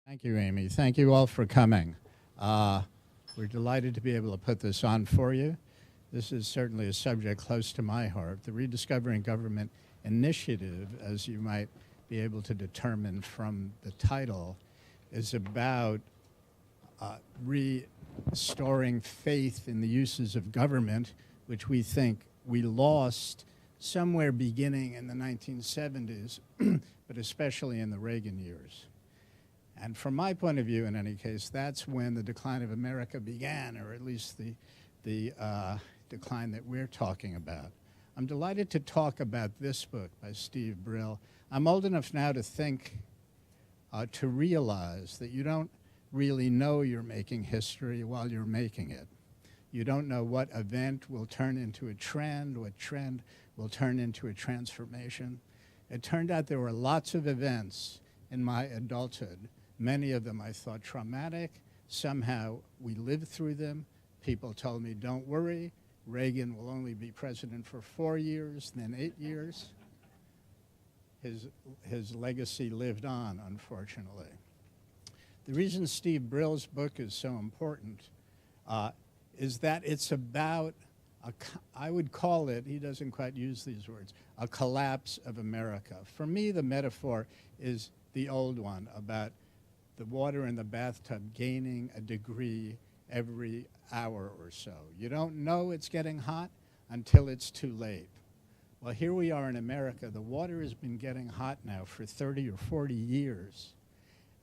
Thank you, Amy. Thank you all for coming. We're delighted to be able to put this on for you. This is certainly a subject close to my heart. The Rediscovering Government initiative, as you might be able to determine from the title, is about restoring faith in the uses of government, which we think we lost somewhere beginning in the 1970s, but especially in the Reagan years. And from my point of view, in any case, that's when the decline of America began, or at least the decline that we're talking about. I'm delighted to talk about this book by Steve Brill. I'm old enough now to think, to realize that you don't really know you're making history while you're making it. You don't know what event will turn into a trend, what trend will turn into a transformation. It turned out there were lots of events in my adulthood. Many of them I thought traumatic. Somehow we lived through them. People told me, don't worry, Reagan will only be president for 4 years, then 8 years. His legacy lived on, unfortunately. The reason Steve Brill's book is so important is that it's about, I would call it, he doesn't quite use these words, a collapse of America. For me, the metaphor is the old one about the water in the bathtub gaining a degree every hour or so. You don't know it's getting hot until it's too late. Well, here we are in America. The water has been getting hot now for 30 or 40 years,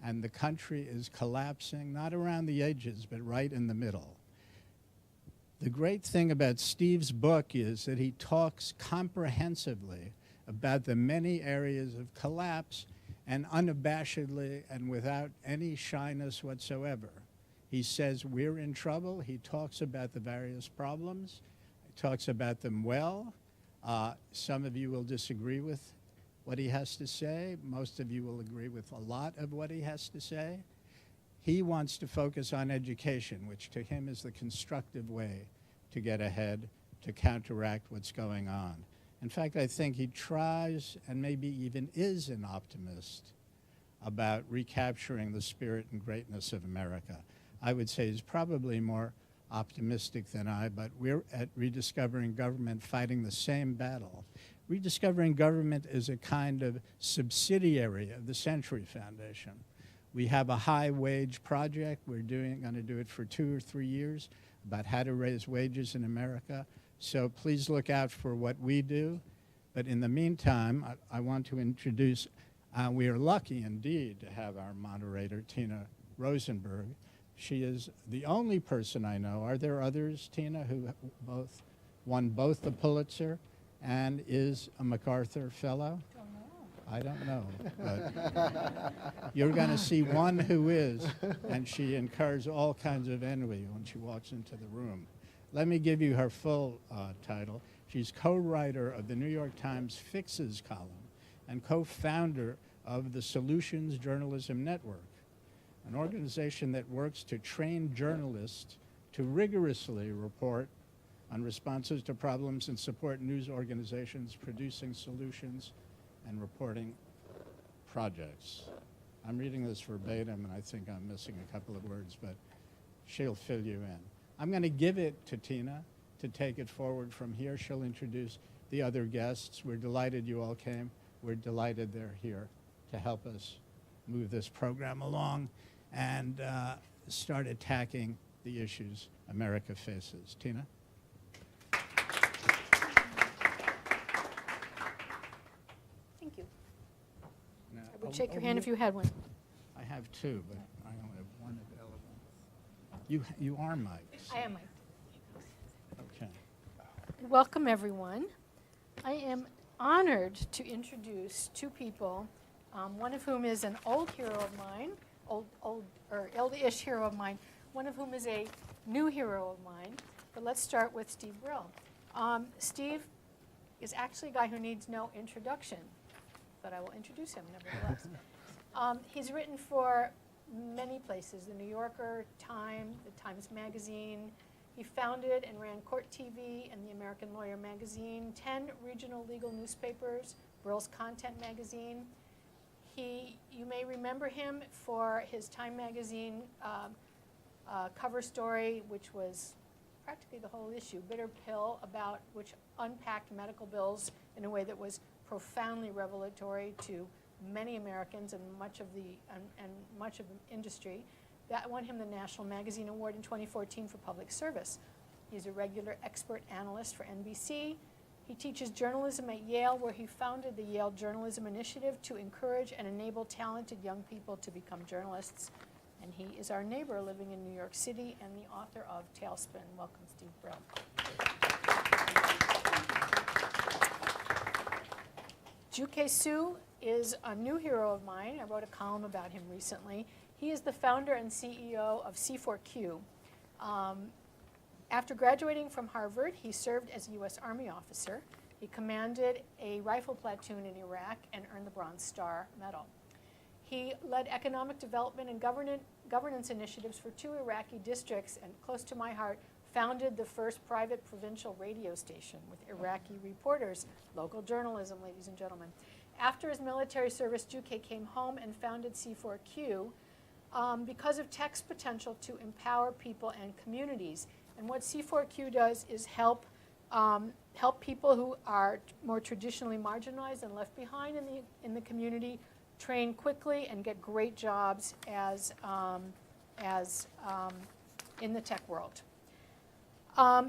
and the country is collapsing, not around the edges, but right in the middle. The great thing about Steve's book is that he talks comprehensively about the many areas of collapse and unabashedly and without any shyness whatsoever. He says we're in trouble. He talks about the various problems. He talks about them well. Some of you will disagree with what he has to say. Most of you will agree with a lot of what he has to say. He wants to focus on education, which to him is the constructive way to get ahead, to counteract what's going on. In fact, I think he tries and maybe even is an optimist about recapturing the spirit and greatness of America. I would say he's probably more optimistic than I, but we're at Rediscovering Government fighting the same battle. Rediscovering Government is a kind of subsidiary of the Century Foundation. We have a high-wage project. We're going to do it for 2 or 3 years about how to raise wages in America. So please look out for what we do. But in the meantime, I want to introduce, we are lucky indeed to have our moderator, Tina Rosenberg. She is the only person I know. Are there others, Tina, who won both the Pulitzer and is a MacArthur Fellow? I don't know, but you're going to see one who is, and she incurs all kinds of envy when she walks into the room. Let me give you her full title. She's co-writer of the New York Times Fixes column and co-founder of the Solutions Journalism Network, an organization that works to train journalists to rigorously report on responses to problems and support news organizations producing solutions and reporting projects. I'm reading this verbatim, and I think I'm missing a couple of words, but she'll fill you in. I'm going to give it to Tina to take it forward from here. She'll introduce the other guests. We're delighted you all came. We're delighted they're here to help us move this program along and start attacking the issues America faces. Tina? Thank you. Now, I would shake your hand if you had one. I have two, but I only have one available. You are mics. I am Mike. Okay. Welcome, everyone. I am honored to introduce two people, one of whom is an old hero of mine, old-ish hero of mine, one of whom is a new hero of mine. But let's start with Steve Brill. Steve is actually a guy who needs no introduction, but I will introduce him nevertheless. He's written for many places, the New Yorker, Time, the Times Magazine. He founded and ran Court TV and the American Lawyer magazine, 10 regional legal newspapers, Brill's Content magazine. You may remember him for his Time magazine cover story, which was practically the whole issue, Bitter Pill, about which unpacked medical bills in a way that was profoundly revelatory to many Americans and much of the industry. That won him the National Magazine Award in 2014 for public service. He's a regular expert analyst for NBC. He teaches journalism at Yale, where he founded the Yale Journalism Initiative to encourage and enable talented young people to become journalists. And he is our neighbor living in New York City and the author of Tailspin. Welcome, Steve Brill. Jukay Hsu is a new hero of mine. I wrote a column about him recently. He is the founder and CEO of C4Q. After graduating from Harvard, he served as a U.S. Army officer. He commanded a rifle platoon in Iraq and earned the Bronze Star Medal. He led economic development and governance initiatives for 2 Iraqi districts, and close to my heart, founded the first private provincial radio station with Iraqi reporters, local journalism, ladies and gentlemen. After his military service, Jukay came home and founded C4Q because of tech's potential to empower people and communities. And what C4Q does is help people who are more traditionally marginalized and left behind in the community train quickly and get great jobs as in the tech world.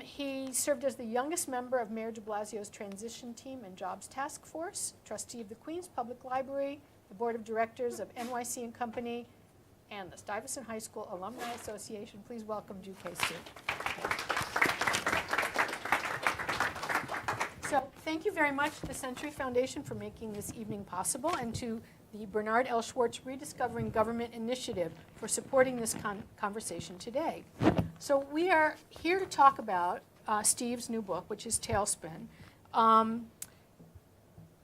He served as the youngest member of Mayor de Blasio's transition team and jobs task force, trustee of the Queens Public Library, the board of directors of NYC & Company, and the Stuyvesant High School Alumni Association. Please welcome Jukay Hsu. So thank you very much to the Century Foundation for making this evening possible, and to the Bernard L. Schwartz Rediscovering Government Initiative for supporting this conversation today. So we are here to talk about Steve's new book, which is Tailspin.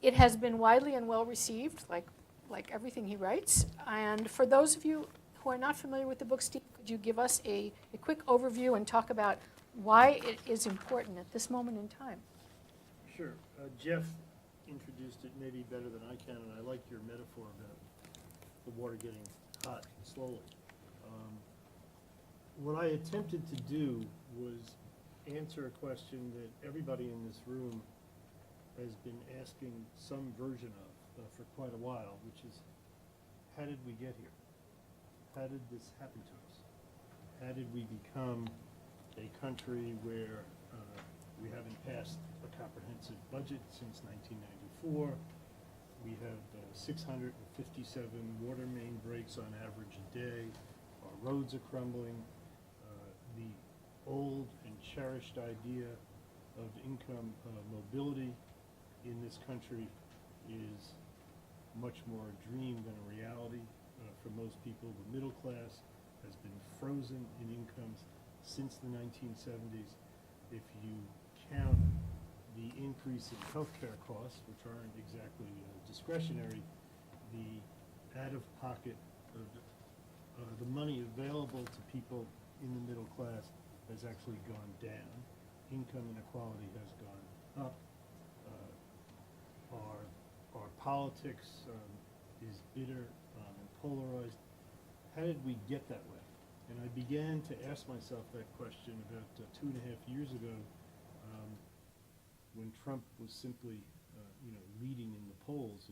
It has been widely and well received, like everything he writes. And for those of you who are not familiar with the book, Steve, could you give us a quick overview and talk about why it is important at this moment in time? Sure. Jeff introduced it maybe better than I can, and I like your metaphor about the water getting hot slowly. What I attempted to do was answer a question that everybody in this room has been asking some version of for quite a while, which is, how did we get here? How did this happen to us? How did we become a country where we haven't passed a comprehensive budget since 1994? We have 657 water main breaks on average a day. Our roads are crumbling. The old and cherished idea of income mobility in this country is much more a dream than a reality. For most people, the middle class has been frozen in incomes since the 1970s. If you count the increase in healthcare costs, which aren't exactly discretionary, the out-of-pocket, the money available to people in the middle class has actually gone down. Income inequality has gone up. Our politics is bitter and polarized. How did we get that way? And I began to ask myself that question about 2.5 years ago, when Trump was simply, leading in the polls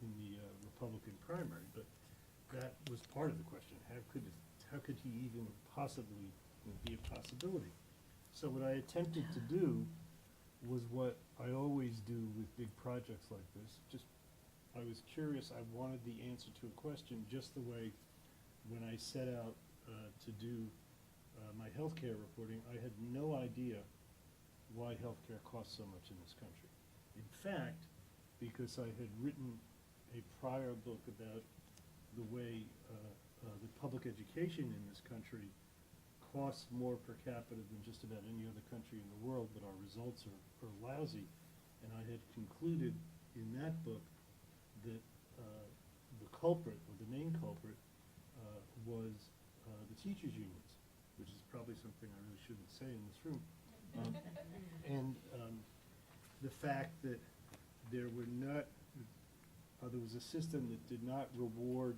in the Republican primary. But that was part of the question. How could he even possibly be a possibility? So what I attempted to do was what I always do with big projects like this. I was curious. I wanted the answer to a question, just the way when I set out to do my healthcare reporting, I had no idea why healthcare costs so much in this country. In fact, because I had written a prior book about the way the public education in this country costs more per capita than just about any other country in the world, but our results are lousy. And I had concluded in that book that the culprit, or the main culprit, was the teachers' unions, which is probably something I really shouldn't say in this room. And the fact that there were not, there was a system that did not reward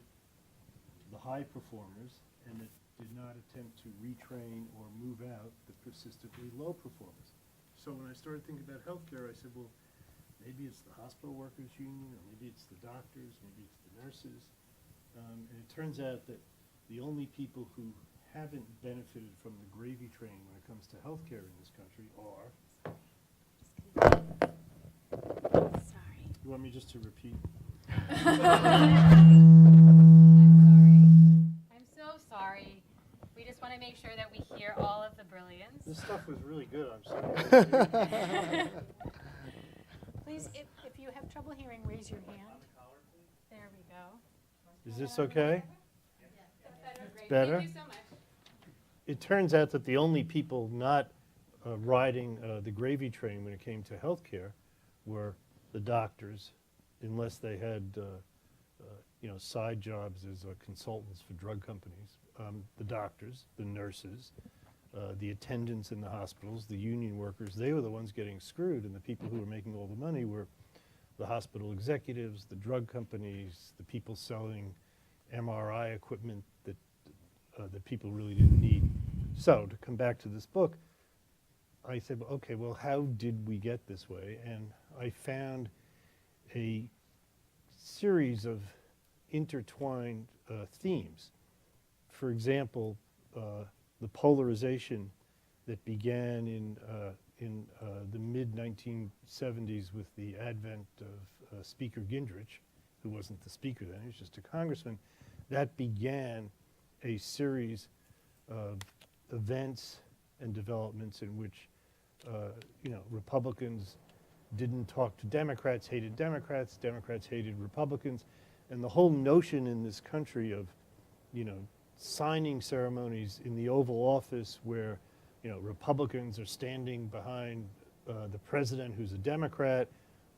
the high performers and that did not attempt to retrain or move out the persistently low performers. So when I started thinking about healthcare, I said, well, maybe it's the hospital workers union, or maybe it's the doctors, maybe it's the nurses. And it turns out that the only people who haven't benefited from the gravy train when it comes to healthcare in this country are, Sorry. you want me just to repeat? I'm sorry. I'm so sorry. We just want to make sure that we hear all of the brilliance. This stuff was really good, I'm sorry. Please, if you have trouble hearing, raise your hand. There we go. Is this okay? Great. Better? Thank you so much. It turns out that the only people not riding the gravy train when it came to healthcare were the doctors, unless they had side jobs as consultants for drug companies. The doctors, the nurses, the attendants in the hospitals, the union workers, they were the ones getting screwed, and the people who were making all the money were the hospital executives, the drug companies, the people selling MRI equipment that people really didn't need. So to come back to this book, I said, well, okay, well, how did we get this way? And I found a series of intertwined themes. For example, the polarization that began in the mid-1970s with the advent of Speaker Gingrich, who wasn't the speaker then, he was just a congressman. That began a series of events and developments in which Republicans didn't talk to Democrats, Democrats hated Republicans, and the whole notion in this country of, signing ceremonies in the Oval Office where, Republicans are standing behind the president who's a Democrat,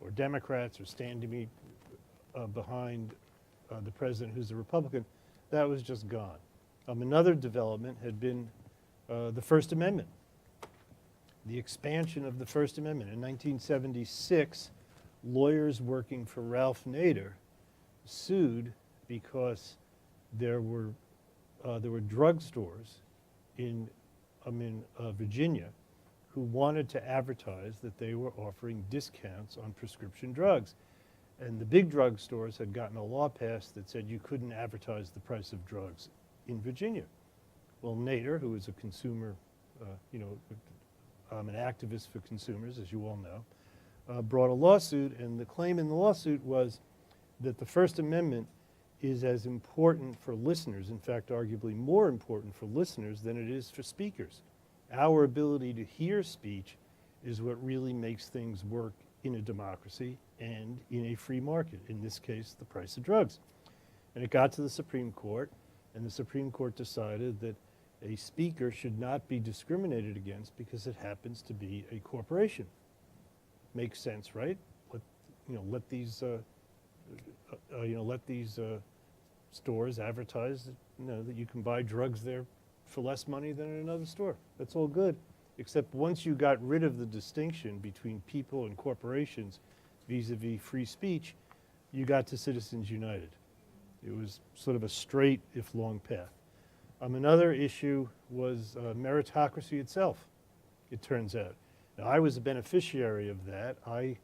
or Democrats are standing behind the president who's a Republican, that was just gone. Another development had been the First Amendment, the expansion of the First Amendment. In 1976, lawyers working for Ralph Nader sued because there were drugstores in Virginia who wanted to advertise that they were offering discounts on prescription drugs. And the big drugstores had gotten a law passed that said you couldn't advertise the price of drugs in Virginia. Well, Nader, who is a consumer, an activist for consumers, as you all know, brought a lawsuit, and the claim in the lawsuit was that the First Amendment is as important for listeners, in fact, arguably more important for listeners than it is for speakers. Our ability to hear speech is what really makes things work in a democracy and in a free market, in this case, the price of drugs. And it got to the Supreme Court, and the Supreme Court decided that a speaker should not be discriminated against because it happens to be a corporation. Makes sense, right? Let these stores advertise that you can buy drugs there for less money than in another store. That's all good, except once you got rid of the distinction between people and corporations vis-a-vis free speech, you got to Citizens United. It was sort of a straight, if long, path. Another issue was meritocracy itself, it turns out. Now, I was a beneficiary of that. I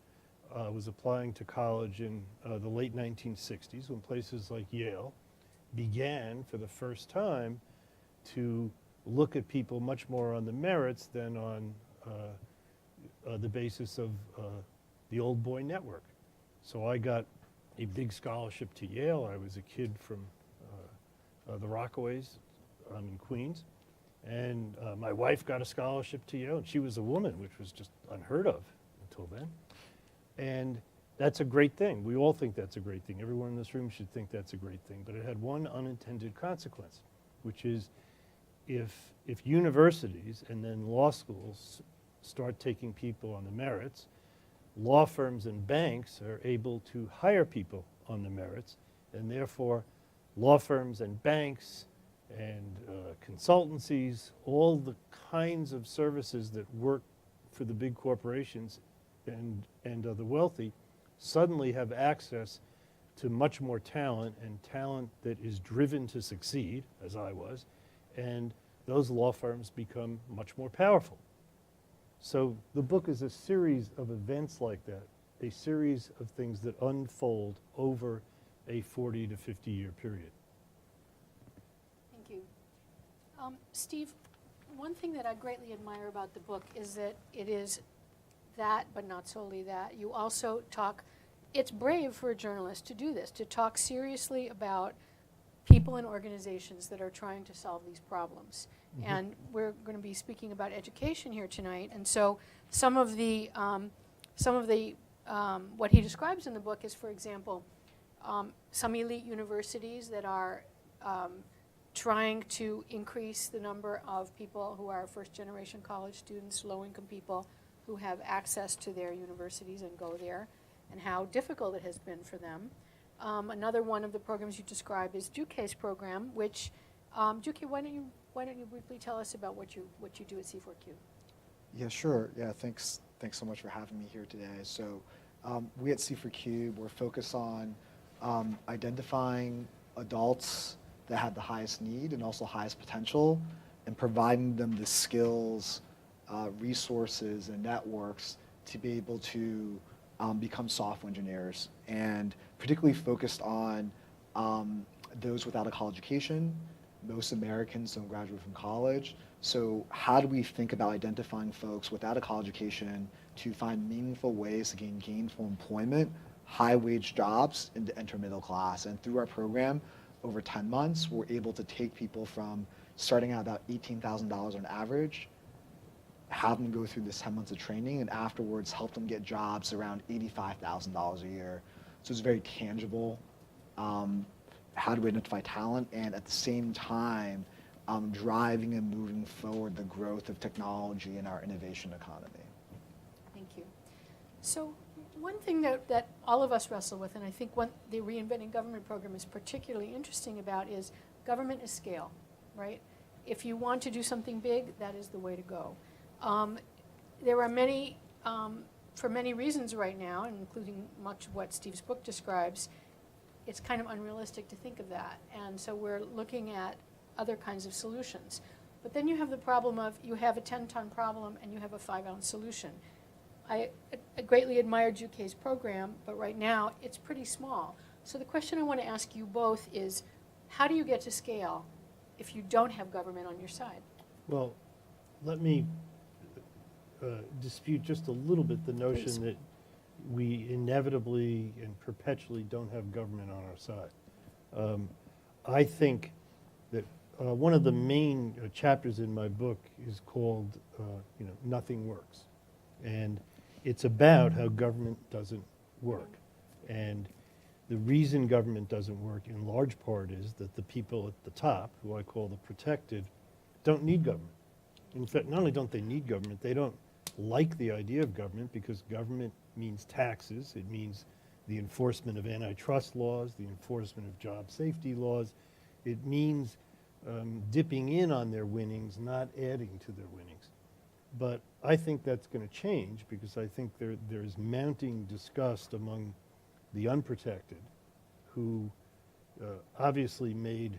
was applying to college in the late 1960s when places like Yale began for the first time to look at people much more on the merits than on the basis of the old boy network. So I got a big scholarship to Yale. I was a kid from the Rockaways in Queens. And my wife got a scholarship to Yale, and she was a woman, which was just unheard of until then. And that's a great thing. We all think that's a great thing. Everyone in this room should think that's a great thing. But it had one unintended consequence, which is if universities and then law schools start taking people on the merits, law firms and banks are able to hire people on the merits, and therefore law firms and banks and consultancies, all the kinds of services that work for the big corporations and the wealthy, suddenly have access to much more talent, and talent that is driven to succeed, as I was, and those law firms become much more powerful. So the book is a series of events like that, a series of things that unfold over a 40 to 50 year period. Thank you. Steve, one thing that I greatly admire about the book is that it is that, but not solely that. You also talk, it's brave for a journalist to do this, to talk seriously about people and organizations that are trying to solve these problems. Mm-hmm. And we're going to be speaking about education here tonight. And so some of the what he describes in the book is, for example, some elite universities that are trying to increase the number of people who are first-generation college students, low-income people who have access to their universities and go there, and how difficult it has been for them. Another one of the programs you describe is Jukay's program, which, Jukay, why don't you briefly tell us about what you do at C4Q? Yeah, sure. Yeah, thanks so much for having me here today. So we at C4Q, we're focused on identifying adults that have the highest need and also highest potential, and providing them the skills, resources, and networks to be able to become software engineers, and particularly focused on those without a college education. Most Americans don't graduate from college. So how do we think about identifying folks without a college education to find meaningful ways to gain gainful employment, high-wage jobs, and to enter middle class? And through our program, over 10 months, we're able to take people from starting out about $18,000 on average, have them go through this 10 months of training, and afterwards help them get jobs around $85,000 a year. So it's very tangible. How do we identify talent, and at the same time, driving and moving forward the growth of technology in our innovation economy. Thank you. So one thing that all of us wrestle with, and I think the Reinventing Government program is particularly interesting about, is government is scale, right? If you want to do something big, that is the way to go. There are many, for many reasons right now, including much of what Steve's book describes, it's kind of unrealistic to think of that. And so we're looking at other kinds of solutions. But then you have the problem of, you have a 10-ton problem and you have a 5-ounce solution. I greatly admire Jukay's program, but right now it's pretty small. So the question I want to ask you both is, how do you get to scale if you don't have government on your side? Well, let me dispute just a little bit the notion Please. that we inevitably and perpetually don't have government on our side. I think that one of the main chapters in my book is called, Nothing Works. And it's about how government doesn't work. And the reason government doesn't work in large part is that the people at the top, who I call the protected, don't need government. In fact, not only don't they need government, they don't like the idea of government, because government means taxes. It means the enforcement of antitrust laws, the enforcement of job safety laws. It means dipping in on their winnings, not adding to their winnings. But I think that's going to change, because I think there's mounting disgust among the unprotected, who obviously made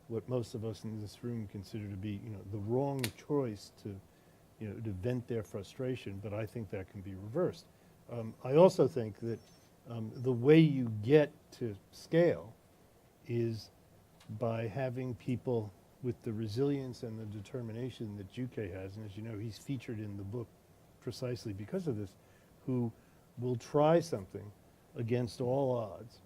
what most of us in this room consider to be, the wrong choice to vent their frustration. But I think that can be reversed. I also think that the way you get to scale is by having people with the resilience and the determination that Jukay has, and as you know, he's featured in the book precisely because of this, who will try something against all odds.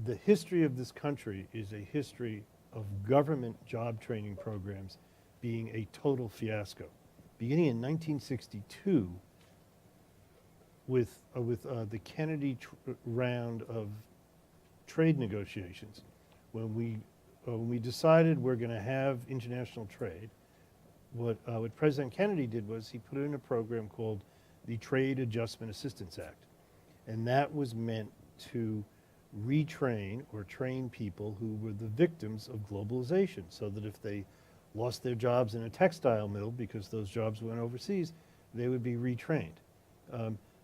The history of this country is a history of government job training programs being a total fiasco. Beginning in 1962, with the Kennedy round of trade negotiations, when we decided we're going to have international trade, what President Kennedy did was he put in a program called the Trade Adjustment Assistance Act. And that was meant to retrain or train people who were the victims of globalization, so that if they lost their jobs in a textile mill because those jobs went overseas, they would be retrained.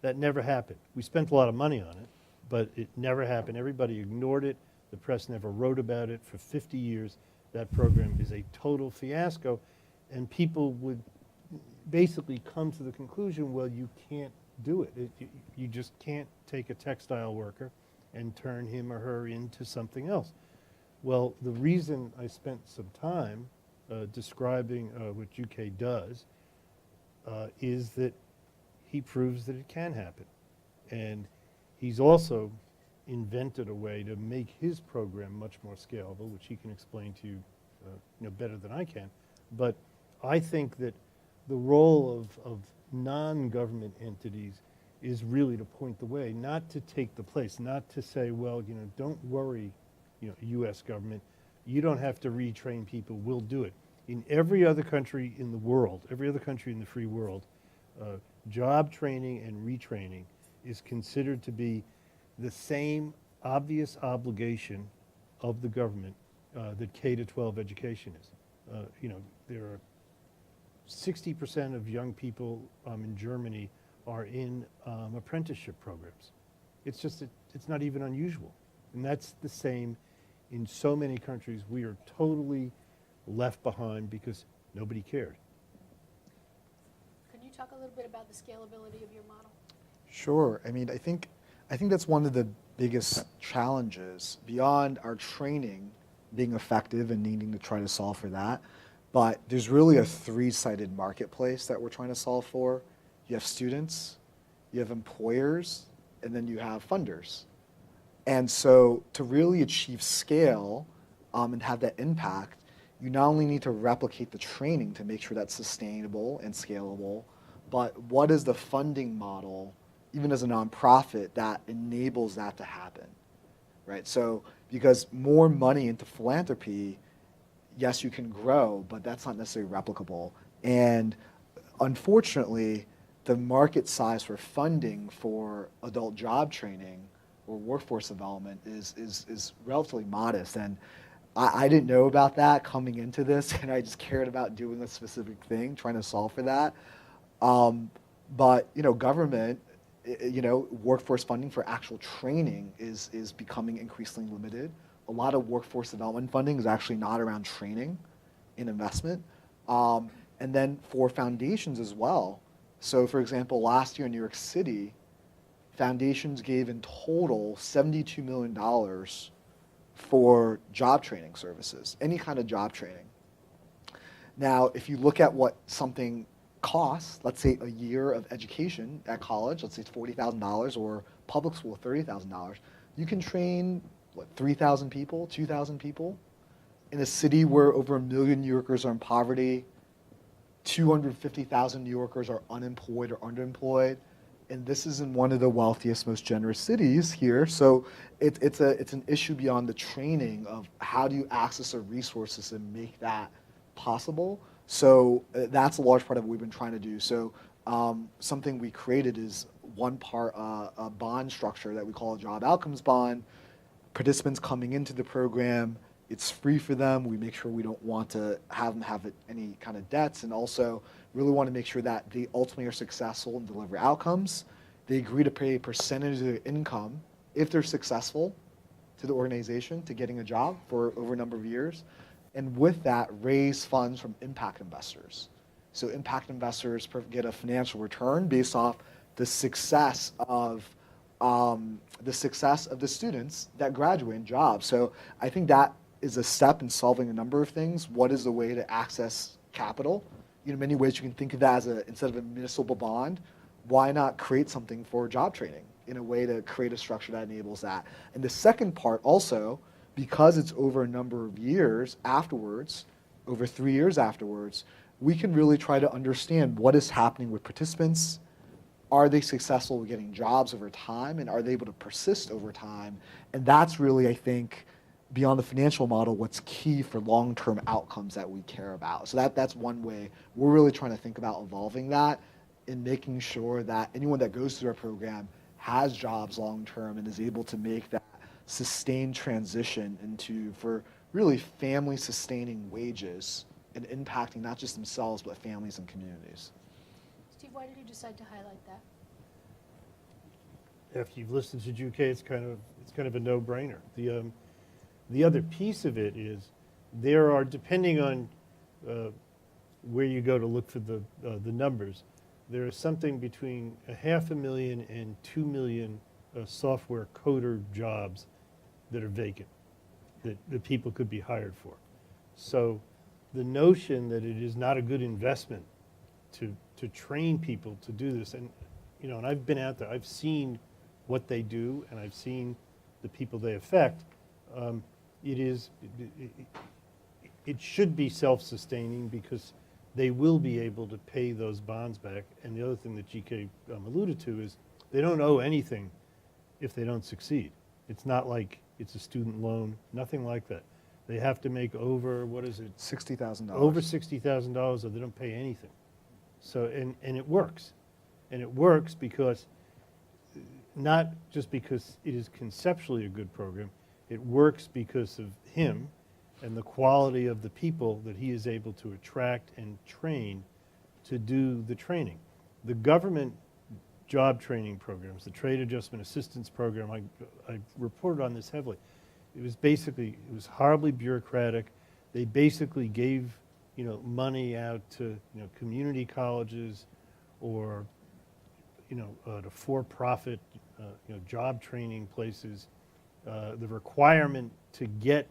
That never happened. We spent a lot of money on it, but it never happened. Everybody ignored it. The press never wrote about it for 50 years. That program is a total fiasco, and people would basically come to the conclusion, well, you can't do it. You just can't take a textile worker and turn him or her into something else. Well, the reason I spent some time describing what Jukay does is that he proves that it can happen. And he's also invented a way to make his program much more scalable, which he can explain to you better than I can. But I think that the role of non-government entities is really to point the way, not to take the place, not to say, well, don't worry, U.S. government, you don't have to retrain people, we'll do it. In every other country in the world, every other country in the free world, job training and retraining is considered to be the same obvious obligation of the government that K-12 education is. There are 60% of young people in Germany are in apprenticeship programs. It's just, it's not even unusual. And that's the same in so many countries. We are totally left behind because nobody cared. Can you talk a little bit about the scalability of your model? Sure. I mean, I think that's one of the biggest challenges beyond our training being effective and needing to try to solve for that. But there's really a three-sided marketplace that we're trying to solve for. You have students, you have employers, and then you have funders. And so to really achieve scale and have that impact, you not only need to replicate the training to make sure that's sustainable and scalable, but what is the funding model, even as a nonprofit, that enables that to happen, right? So because more money into philanthropy, yes, you can grow, but that's not necessarily replicable. And unfortunately, the market size for funding for adult job training or workforce development is relatively modest. And I didn't know about that coming into this, and I just cared about doing a specific thing, trying to solve for that. But government, workforce funding for actual training is becoming increasingly limited. A lot of workforce development funding is actually not around training and investment. And then for foundations as well. So for example, last year in New York City, foundations gave in total $72 million for job training services, any kind of job training. Now, if you look at what something costs, let's say a year of education at college, let's say it's $40,000, or public school, $30,000, you can train, 3,000 people, 2,000 people? In a city where over 1 million New Yorkers are in poverty, 250,000 New Yorkers are unemployed or underemployed, and this is in one of the wealthiest, most generous cities here. So it's an issue beyond the training of how do you access the resources and make that possible. So that's a large part of what we've been trying to do. So something we created is one part a bond structure that we call a job outcomes bond. Participants coming into the program, it's free for them. We make sure we don't want to have them have any kind of debts, and also really want to make sure that they ultimately are successful and deliver outcomes. They agree to pay a percentage of their income if they're successful to the organization to getting a job for over a number of years. And with that, raise funds from impact investors. So impact investors get a financial return based off the success of the students that graduate in jobs. So I think that is a step in solving a number of things. What is the way to access capital? In many ways you can think of that as instead of a municipal bond, why not create something for job training in a way to create a structure that enables that? And the second part also, because it's over a number of years afterwards, over 3 years afterwards, we can really try to understand what is happening with participants. Are they successful with getting jobs over time, and are they able to persist over time? And that's really, I think, beyond the financial model, what's key for long-term outcomes that we care about. So that's one way we're really trying to think about evolving that and making sure that anyone that goes through our program has jobs long-term and is able to make that sustained transition for really family-sustaining wages and impacting not just themselves, but families and communities. Steve, why did you decide to highlight that? after you've listened to Jukay, it's kind of a no-brainer. The other piece of it is there are, depending on where you go to look for the numbers, there is something between 500,000 and 2 million software coder jobs that are vacant, that people could be hired for. So the notion that it is not a good investment to train people to do this, and and I've been out there, I've seen what they do, and I've seen the people they affect. It should be self-sustaining because they will be able to pay those bonds back. And the other thing that GK alluded to is they don't owe anything if they don't succeed. It's not like it's a student loan, nothing like that. They have to make over, what is it? $60,000. Over $60,000 or they don't pay anything. So, and it works. And it works because, not just because it is conceptually a good program, it works because of him and the quality of the people that he is able to attract and train to do the training. The government job training programs, the Trade Adjustment Assistance Program, I reported on this heavily. It was horribly bureaucratic. They basically gave, money out to, community colleges or, to for-profit, job training places. The requirement to get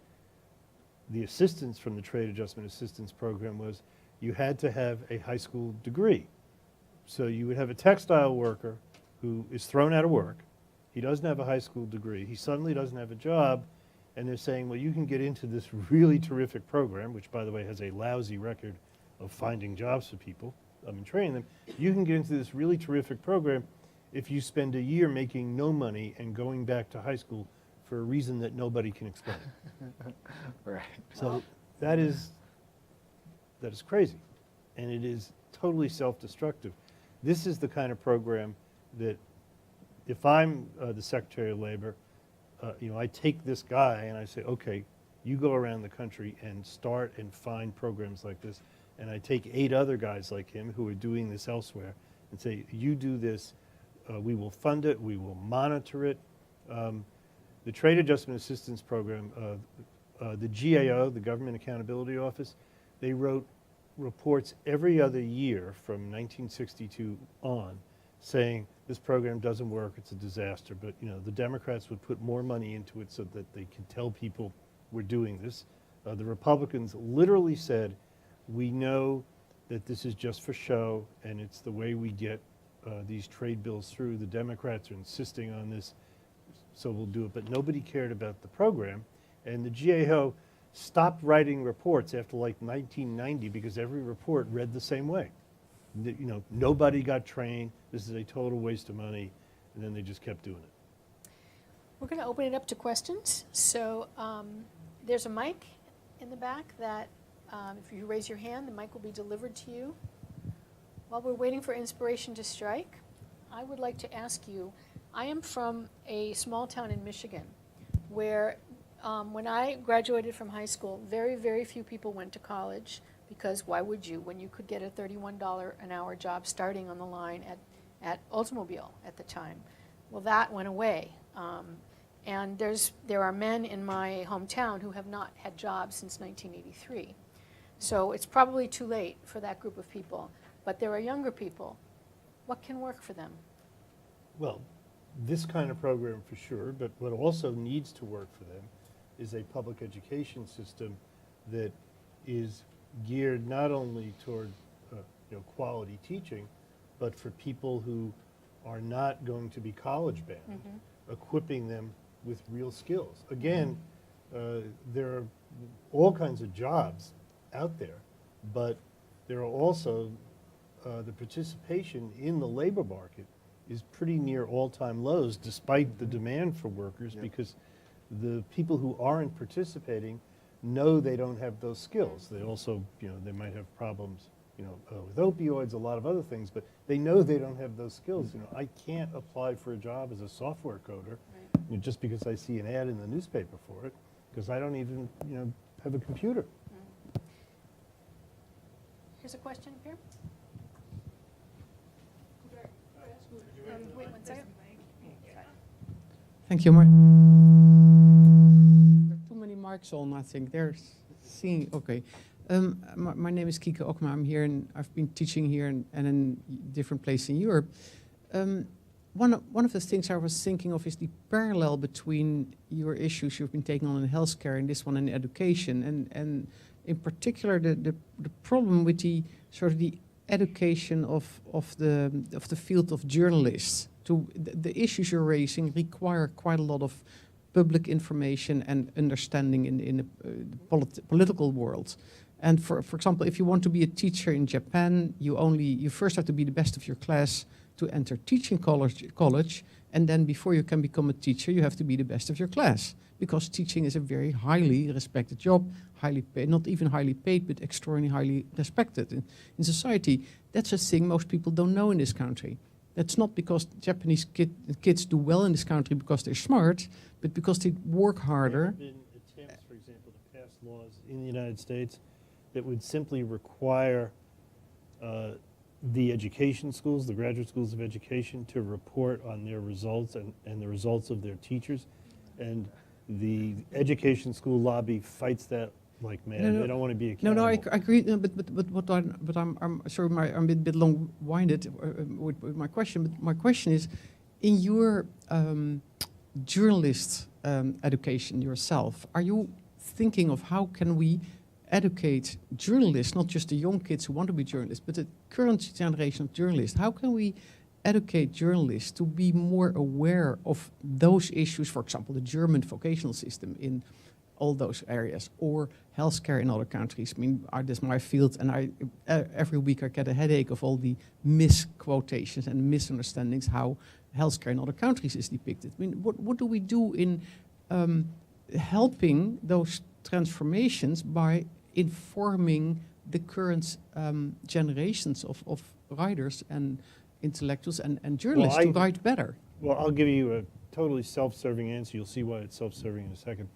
the assistance from the Trade Adjustment Assistance Program was you had to have a high school degree. So you would have a textile worker who is thrown out of work. He doesn't have a high school degree. He suddenly doesn't have a job. And they're saying, well, you can get into this really terrific program, which, by the way, has a lousy record of finding jobs for people and training them. You can get into this really terrific program if you spend a year making no money and going back to high school for a reason that nobody can explain. Right. So that is crazy, and it is totally self-destructive. This is the kind of program that if I'm the Secretary of Labor, I take this guy and I say, okay, you go around the country and start and find programs like this, and I take 8 other guys like him who are doing this elsewhere and say, you do this, we will fund it, we will monitor it. The Trade Adjustment Assistance Program, the GAO, the Government Accountability Office, they wrote reports every other year from 1962 on saying this program doesn't work, it's a disaster. But the Democrats would put more money into it so that they could tell people we're doing this. The Republicans literally said, we know that this is just for show and it's the way we get these trade bills through. The Democrats are insisting on this, so we'll do it. But nobody cared about the program. And the GAO stopped writing reports after like 1990 because every report read the same way. Nobody got trained. This is a total waste of money. And then they just kept doing it. We're going to open it up to questions. So there's a mic in the back that if you raise your hand, the mic will be delivered to you. While we're waiting for inspiration to strike, I would like to ask you, I am from a small town in Michigan where when I graduated from high school, very, very few people went to college because why would you when you could get a $31 an hour job starting on the line at Oldsmobile at the time? Well, that went away. And there are men in my hometown who have not had jobs since 1983. So it's probably too late for that group of people. But there are younger people. What can work for them? Well, this kind of program for sure, but what also needs to work for them is a public education system that is geared not only toward quality teaching, but for people who are not going to be college bound, equipping them with real skills. Again, there are all kinds of jobs out there, but there are also the participation in the labor market is pretty near all-time lows despite the demand for workers because the people who aren't participating know they don't have those skills. They also, they might have problems, with opioids, a lot of other things, but they know they don't have those skills. I can't apply for a job as a software coder just because I see an ad in the newspaper for it, because I don't even, have a computer. Here's a question here. Wait one second. Thank you, Mark. There are too many mics on, I think. They're seeing, okay. My name is Kike Okma. I'm here, and I've been teaching here and in different places in Europe. One of the things I was thinking of is the parallel between your issues you've been taking on in healthcare and this one in education, and in particular the problem with the sort of the education of the field of journalists. The issues you're raising require quite a lot of public information and understanding in the political world. And for example, if you want to be a teacher in Japan, you first have to be the best of your class to enter teaching college, and then before you can become a teacher, you have to be the best of your class, because teaching is a very highly respected job, highly paid, not even highly paid, but extraordinarily highly respected in society. That's a thing most people don't know in this country. That's not because Japanese kids do well in this country because they're smart, but because they work harder. There have been attempts, for example, to pass laws in the United States that would simply require the education schools, the graduate schools of education, to report on their results and the results of their teachers. And the education school lobby fights that like mad. No. They don't want to be accountable. No, I agree. No, but I'm sorry, I'm a bit long-winded with my question. But my question is, in your journalist education yourself, are you thinking of how can we educate journalists, not just the young kids who want to be journalists, but the current generation of journalists? How can we educate journalists to be more aware of those issues, for example, the German vocational system in all those areas, or healthcare in other countries? I mean, that's my field, and every week I get a headache of all the misquotations and misunderstandings how healthcare in other countries is depicted. I mean, what do we do in helping those transformations by informing the current generations of writers and intellectuals and journalists to write better? Well, I'll give you a totally self-serving answer. You'll see why it's self-serving in a second.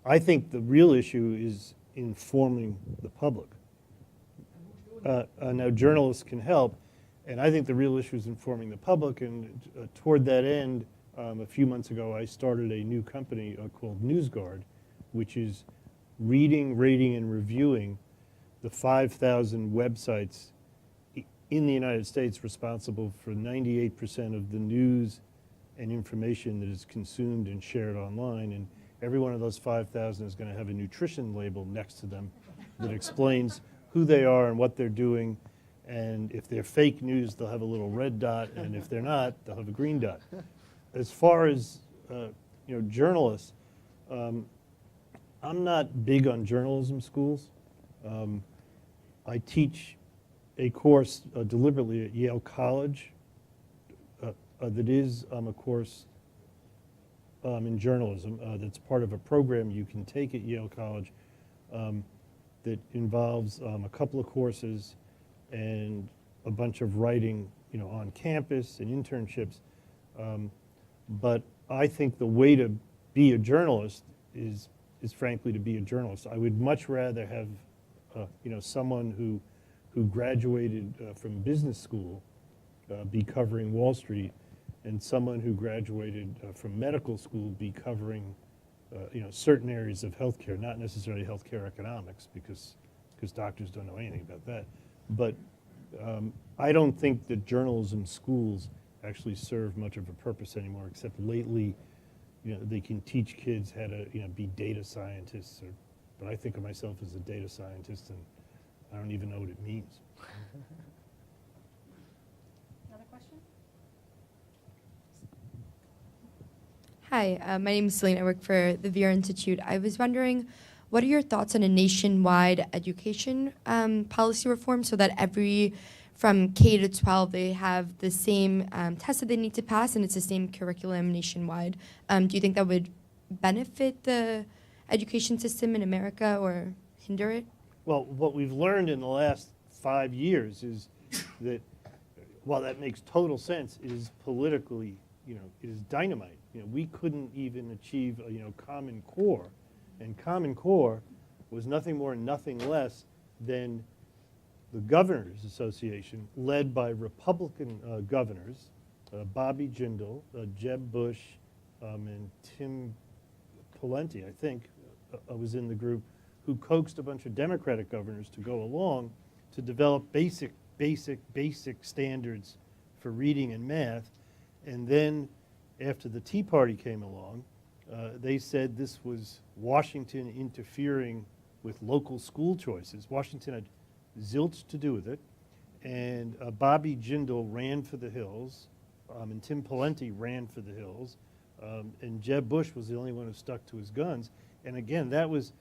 I think the real issue is informing the public. Now, journalists can help, and I think the real issue is informing the public, and toward that end, a few months ago, I started a new company called NewsGuard, which is reading, rating, and reviewing the 5,000 websites in the United States responsible for 98% of the news and information that is consumed and shared online. And every one of those 5,000 is going to have a nutrition label next to them that explains who they are and what they're doing. And if they're fake news, they'll have a little red dot, and if they're not, they'll have a green dot. As far as journalists, I'm not big on journalism schools. I teach a course deliberately at Yale College that is a course in journalism that's part of a program you can take at Yale College that involves a couple of courses and a bunch of writing, on campus and internships. But I think the way to be a journalist is frankly to be a journalist. I would much rather have, someone who graduated from business school be covering Wall Street, and someone who graduated from medical school be covering, certain areas of healthcare, not necessarily healthcare economics, because doctors don't know anything about that. But I don't think that journalism schools actually serve much of a purpose anymore, except lately, they can teach kids how to, be data scientists. But I think of myself as a data scientist, and I don't even know what it means. Another question? Hi, my name is Celine. I work for the Vera Institute. I was wondering, what are your thoughts on a nationwide education policy reform so that from K to 12, they have the same tests that they need to pass, and it's the same curriculum nationwide? Do you think that would benefit the education system in America or hinder it? Well, what we've learned in the last 5 years is that while that makes total sense, it is politically, it is dynamite. We couldn't even achieve a, Common Core, and Common Core was nothing more and nothing less than the Governors Association, led by Republican governors, Bobby Jindal, Jeb Bush, and Tim Pawlenty, I think, was in the group who coaxed a bunch of Democratic governors to go along to develop basic standards for reading and math. And then after the Tea Party came along, they said this was Washington interfering with local school choices. Washington had zilch to do with it. And Bobby Jindal ran for the Hills, and Tim Pawlenty ran for the Hills, and Jeb Bush was the only one who stuck to his guns. And again, that was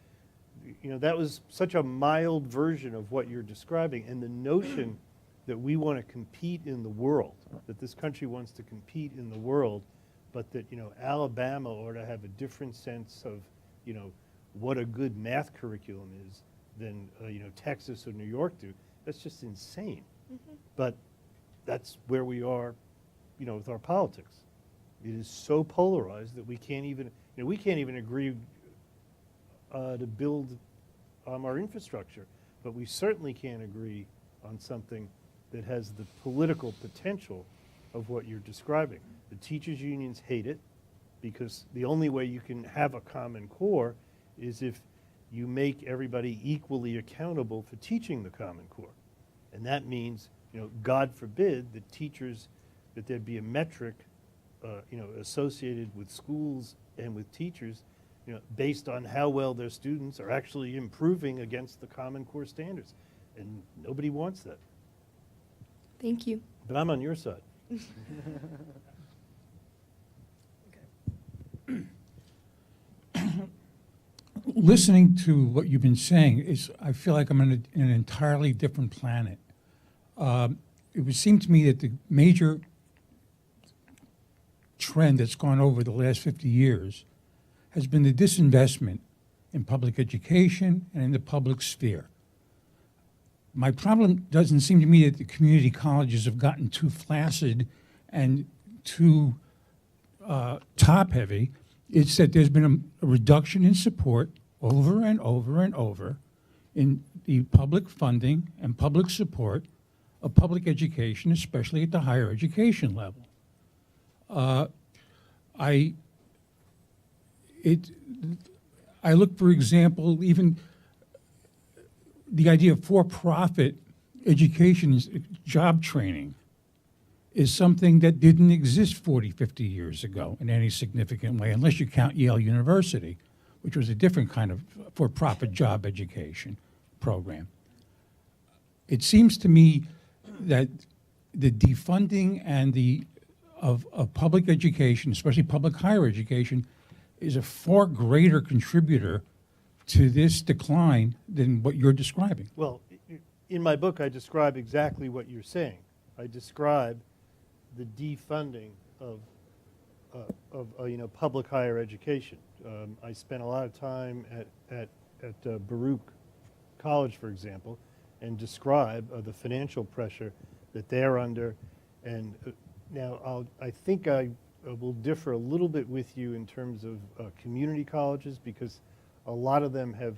such a mild version of what you're describing. And the notion that we want to compete in the world, that this country wants to compete in the world, but that, Alabama ought to have a different sense of, what a good math curriculum is than, Texas or New York do, that's just insane. Mm-hmm. But that's where we are, with our politics. It is so polarized that we can't even, agree to build our infrastructure, but we certainly can't agree on something that has the political potential of what you're describing. The teachers' unions hate it because the only way you can have a common core is if you make everybody equally accountable for teaching the Common Core. And that means, God forbid that that there'd be a metric, associated with schools and with teachers, based on how well their students are actually improving against the Common Core standards. And nobody wants that. Thank you. But I'm on your side. Listening to what you've been saying, I feel like I'm in an entirely different planet. It would seem to me that the major trend that's gone over the last 50 years has been the disinvestment in public education and in the public sphere. My problem doesn't seem to me that the community colleges have gotten too flaccid and too top-heavy. It's that there's been a reduction in support over and over and over in the public funding and public support of public education, especially at the higher education level. I look, for example, even the idea of for-profit education, job training, is something that didn't exist 40, 50 years ago in any significant way, unless you count Yale University, which was a different kind of for-profit job education program. It seems to me that the defunding and of public education, especially public higher education, is a far greater contributor to this decline than what you're describing. Well, in my book, I describe exactly what you're saying. I describe the defunding of public higher education. I spent a lot of time at Baruch College, for example, and describe the financial pressure that they're under. And now I think I will differ a little bit with you in terms of community colleges, because a lot of them have,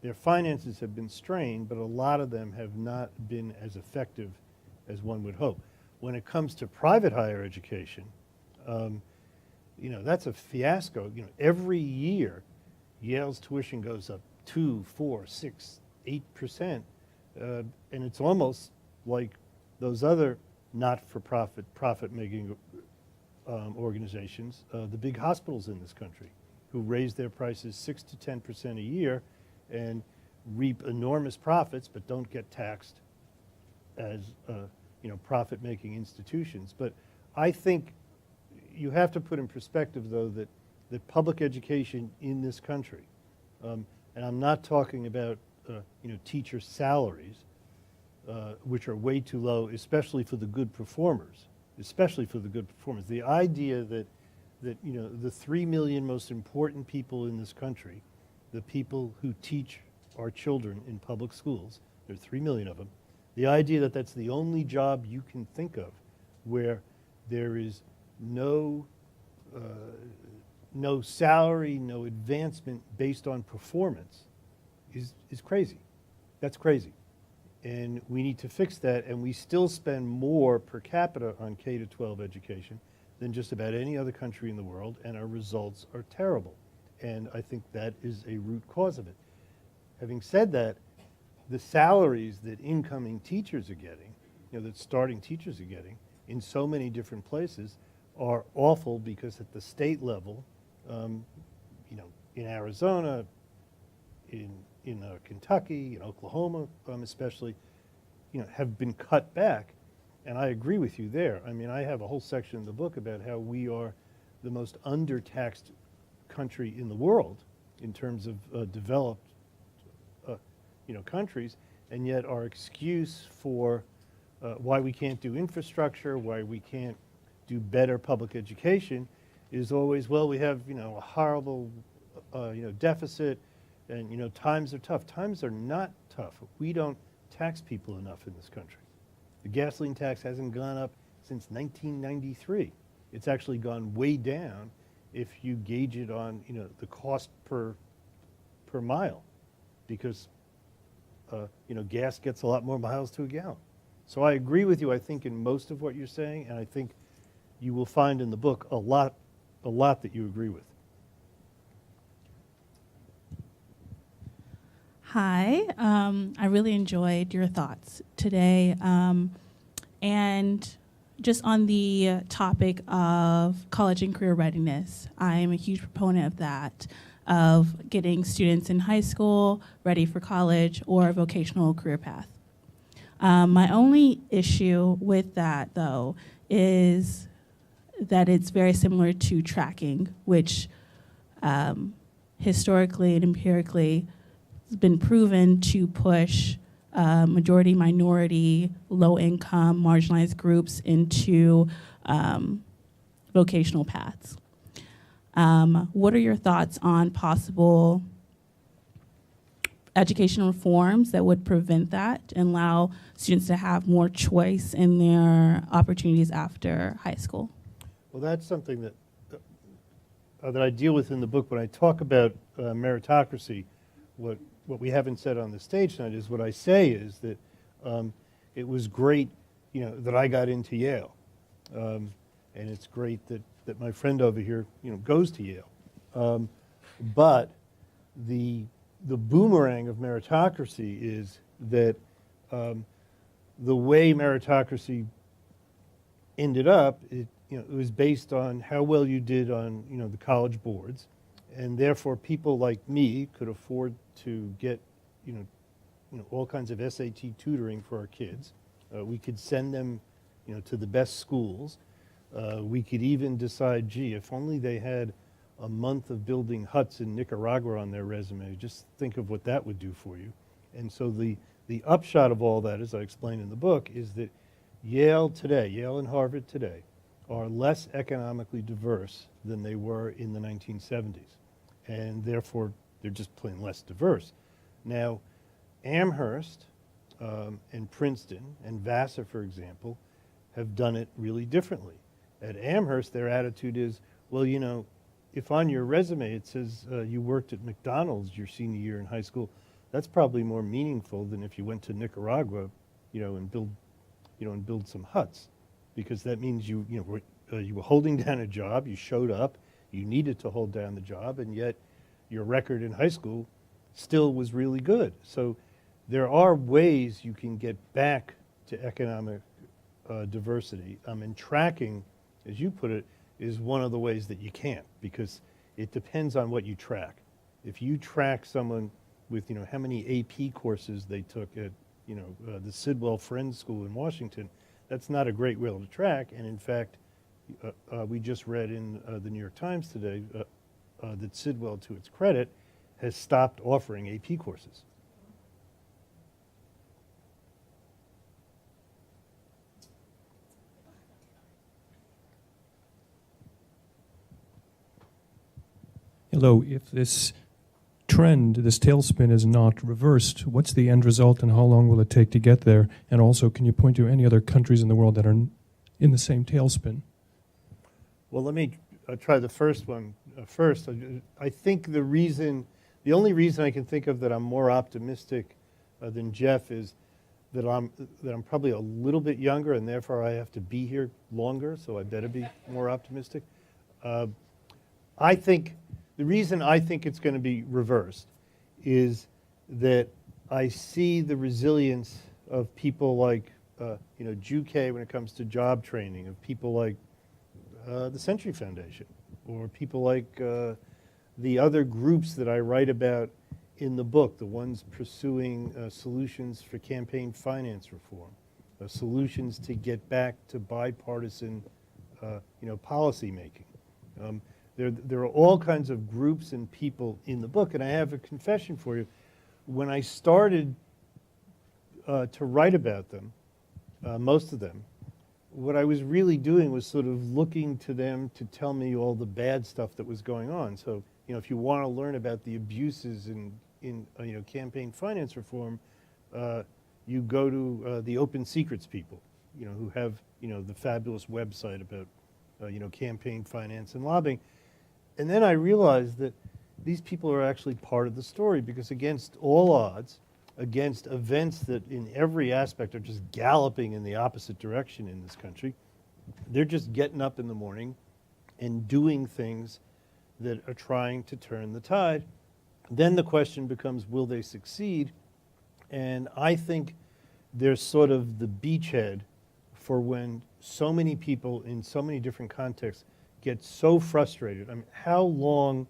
their finances have been strained, but a lot of them have not been as effective as one would hope. When it comes to private higher education, that's a fiasco. Every year, Yale's tuition goes up 2, 4, 6, 8%, and it's almost like those other not-for-profit, profit-making organizations, the big hospitals in this country, who raise their prices 6 to 10% a year and reap enormous profits, but don't get taxed as profit-making institutions. But I think you have to put in perspective, though, that public education in this country, and I'm not talking about teacher salaries, which are way too low, especially for the good performers. The idea that the 3 million most important people in this country, the people who teach our children in public schools, there are 3 million of them, the idea that that's the only job you can think of where there is no salary, no advancement based on performance is crazy. That's crazy. And we need to fix that, and we still spend more per capita on K-12 education than just about any other country in the world, and our results are terrible. And I think that is a root cause of it. Having said that, the salaries that incoming teachers are getting, that starting teachers are getting in so many different places are awful, because at the state level, in Arizona, in Kentucky, in Oklahoma especially, have been cut back. And I agree with you there. I mean, I have a whole section in the book about how we are the most undertaxed country in the world in terms of developed countries, and yet our excuse for why we can't do infrastructure, why we can't do better public education is always, well, we have a horrible deficit, and times are tough. Times are not tough. We don't tax people enough in this country. The gasoline tax hasn't gone up since 1993. It's actually gone way down if you gauge it on the cost per mile, because gas gets a lot more miles to a gallon. So I agree with you, I think, in most of what you're saying, and I think you will find in the book a lot that you agree with. Hi, I really enjoyed your thoughts today. And just on the topic of college and career readiness, I'm a huge proponent of that, of getting students in high school ready for college or a vocational career path. My only issue with that, though, is that it's very similar to tracking, which historically and empirically has been proven to push majority, minority, low-income, marginalized groups into vocational paths. What are your thoughts on possible educational reforms that would prevent that and allow students to have more choice in their opportunities after high school? Well, that's something that I deal with in the book. When I talk about meritocracy, what we haven't said on the stage tonight is, what I say is that it was great, that I got into Yale, and it's great that my friend over here, goes to Yale. But the boomerang of meritocracy is that the way meritocracy ended up, it was based on how well you did on the college boards, and therefore people like me could afford to get all kinds of SAT tutoring for our kids. We could send them to the best schools. We could even decide, gee, if only they had a month of building huts in Nicaragua on their resume, just think of what that would do for you. And so the upshot of all that, as I explain in the book, is that Yale and Harvard today are less economically diverse than they were in the 1970s. And therefore, they're just plain less diverse. Now, Amherst and Princeton and Vassar, for example, have done it really differently. At Amherst, their attitude is, well, if on your resume it says you worked at McDonald's your senior year in high school, that's probably more meaningful than if you went to Nicaragua, and build some huts, because that means you were holding down a job, you showed up, you needed to hold down the job, and yet your record in high school still was really good. So there are ways you can get back to economic diversity. And tracking, as you put it, is one of the ways that you can't, because it depends on what you track. If you track someone with how many AP courses they took at the Sidwell Friends School in Washington, that's not a great way to track. And in fact, we just read in the New York Times today that Sidwell, to its credit, has stopped offering AP courses. Hello, if this trend, this tailspin, is not reversed, what's the end result and how long will it take to get there? And also, can you point to any other countries in the world that are in the same tailspin? Well, let me try the first one first. I think the only reason I can think of that I'm more optimistic than Jeff is that I'm probably a little bit younger, and therefore I have to be here longer, so I better be more optimistic. I think the reason I think it's going to be reversed is that I see the resilience of people like Jukay when it comes to job training, of people like the Century Foundation, or people like the other groups that I write about in the book, the ones pursuing solutions for campaign finance reform, solutions to get back to bipartisan policy making. There are all kinds of groups and people in the book, and I have a confession for you. When I started to write about them, most of them, what I was really doing was sort of looking to them to tell me all the bad stuff that was going on. So, if you want to learn about the abuses in campaign finance reform, you go to the Open Secrets people, who have the fabulous website about campaign finance and lobbying. And then I realized that these people are actually part of the story, because against all odds, against events that in every aspect are just galloping in the opposite direction in this country, they're just getting up in the morning and doing things that are trying to turn the tide. Then the question becomes, will they succeed? And I think they're sort of the beachhead for when so many people in so many different contexts get so frustrated. I mean, how long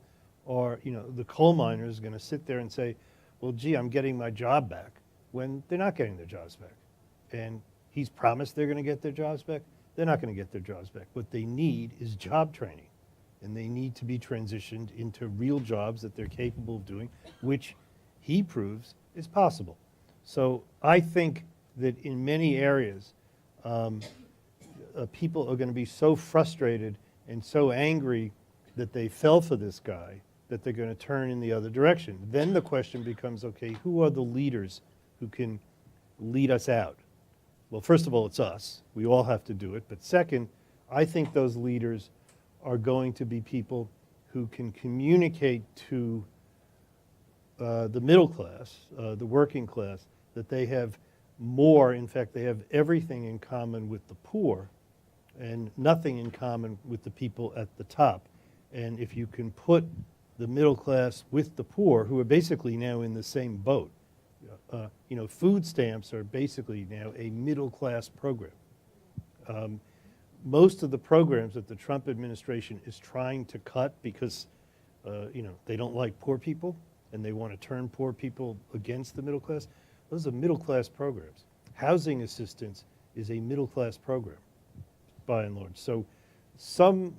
are the coal miners going to sit there and say, well, gee, I'm getting my job back, when they're not getting their jobs back? And he's promised they're going to get their jobs back. They're not going to get their jobs back. What they need is job training, and they need to be transitioned into real jobs that they're capable of doing, which he proves is possible. So I think that in many areas, people are going to be so frustrated and so angry that they fell for this guy that they're going to turn in the other direction. Then the question becomes, okay, who are the leaders who can lead us out? Well, first of all, it's us. We all have to do it. But second, I think those leaders are going to be people who can communicate to the middle class, the working class, that they have more, in fact, they have everything in common with the poor and nothing in common with the people at the top. And if you can put the middle class with the poor, who are basically now in the same boat, food stamps are basically now a middle class program. Most of the programs that the Trump administration is trying to cut because they don't like poor people and they want to turn poor people against the middle class, those are middle class programs. Housing assistance is a middle class program, by and large. So some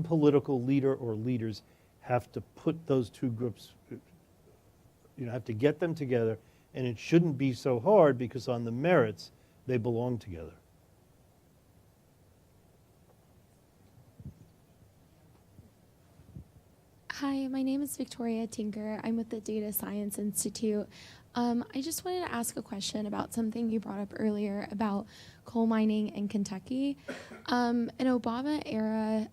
political leader or leaders have to put those two groups, have to get them together, and it shouldn't be so hard because on the merits, they belong together. Hi, my name is Victoria Tinker. I'm with the Data Science Institute. I just wanted to ask a question about something you brought up earlier about coal mining in Kentucky. An Obama-era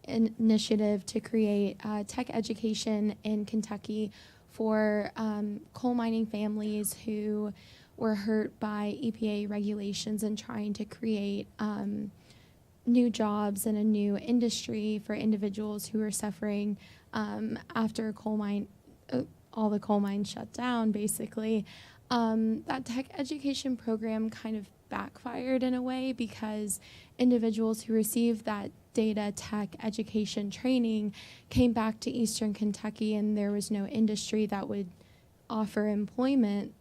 initiative to create tech education in Kentucky for coal mining families who were hurt by EPA regulations and trying to create new jobs and a new industry for individuals who are suffering after all the coal mines shut down, basically. That tech education program kind of backfired in a way because individuals who received that data tech education training came back to Eastern Kentucky and there was no industry that would offer employment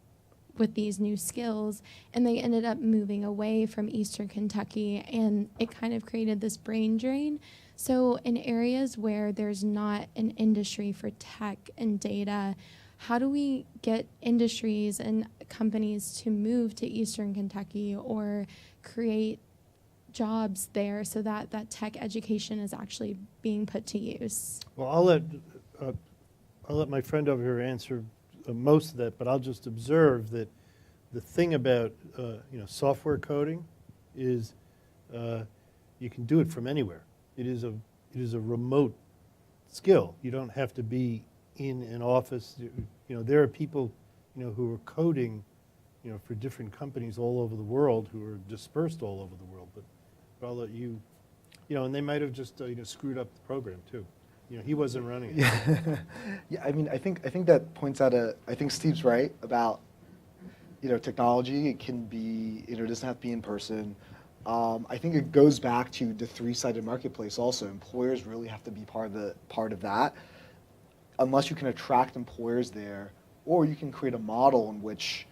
with these new skills, and they ended up moving away from Eastern Kentucky, and it kind of created this brain drain. So in areas where there's not an industry for tech and data, how do we get industries and companies to move to Eastern Kentucky or create jobs there so that that tech education is actually being put to use? Well, I'll let my friend over here answer most of that, but I'll just observe that the thing about software coding is you can do it from anywhere. It is a remote skill. You don't have to be in an office. There are people who are coding for different companies all over the world who are dispersed all over the world. But I'll let you, and they might have just screwed up the program too. He wasn't running it. Yeah, yeah. I mean, I think that points out I think Steve's right about technology. It can be it doesn't have to be in person. I think it goes back to the three-sided marketplace. Also, employers really have to be part of that. Unless you can attract employers there, or you can create a model in which